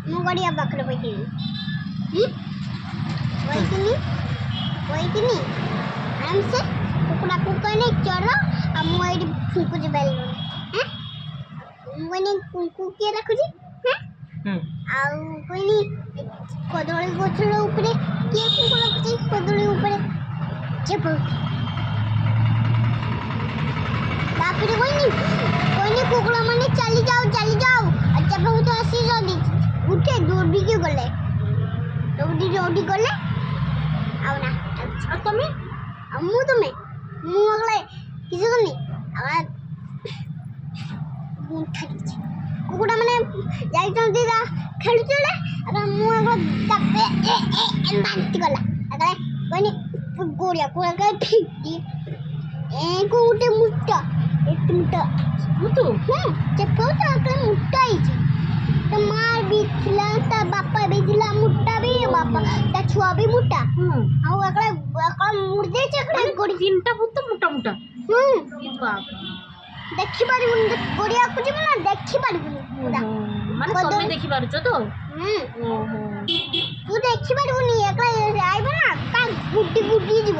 ମୁଁ ଗଡ଼ିଆ ପାଖରେ ବଇଥିଲି ବଇଥିଲି ଆରାମସେ କୁକୁଡ଼ାକୁ କହିନି ଚର ଆଉ ମୁଁ ଏଇଠି ଫୁଙ୍କୁଛି ବେଲୁନ ମୁଁ କହିନି କୁଙ୍କୁ କିଏ ରଖୁଛି ଆଉ କହିନି କଦଳୀ ଗଛର ଉପରେ କିଏ କୁଙ୍କୁ ରଖୁଛି କଦଳୀ ଉପରେ ତାପରେ କହିନି କୁକୁଡ଼ା ମାନେ ଚାଲି ଯାଉ ଆଉ ବହୁତ ଆସି ଉଠେ ଦୌଡ଼ିକି ଗଲେ ଆଉ ନା ଆଉ ତମେ ଆଉ ମୁଁ ଅଗଲେ କିଛି କଲି କୁକୁଡ଼ା ମାନେ ଯାଇଛନ୍ତି ଖେଳୁଥିଲେ ମୁଁ ବାନ୍ତି କଲା କହିନି ଗୋଡ଼ିଆ କୁକୁଡ଼ା ଫିଟି ଗୋଟେ ମୁଟା ମୁଟା ହେଇଛି ତା ମା ବି ଥିଲା ତା ବାପା ବି ଥିଲା ମୁଟା ବି ବାପା ତା ଛୁଆ ବି ମୁଟା ଆଉ ମୁଡ଼ିଯାଇଛି ତିନିଟା ଭୂତ ମୋଟା ମୋଟା ଦେଖିପାରିବୁନି ଗୋଡ଼ିଆକୁ ଯିବୁ ନା ଦେଖିପାରିବୁନି ମାନେ ତମେ ଦେଖିପାରୁଛ ତ ତୁ ଦେଖିପାରିବୁନି ଆଇବ ନା ତା ଗୁଟି ଯିବ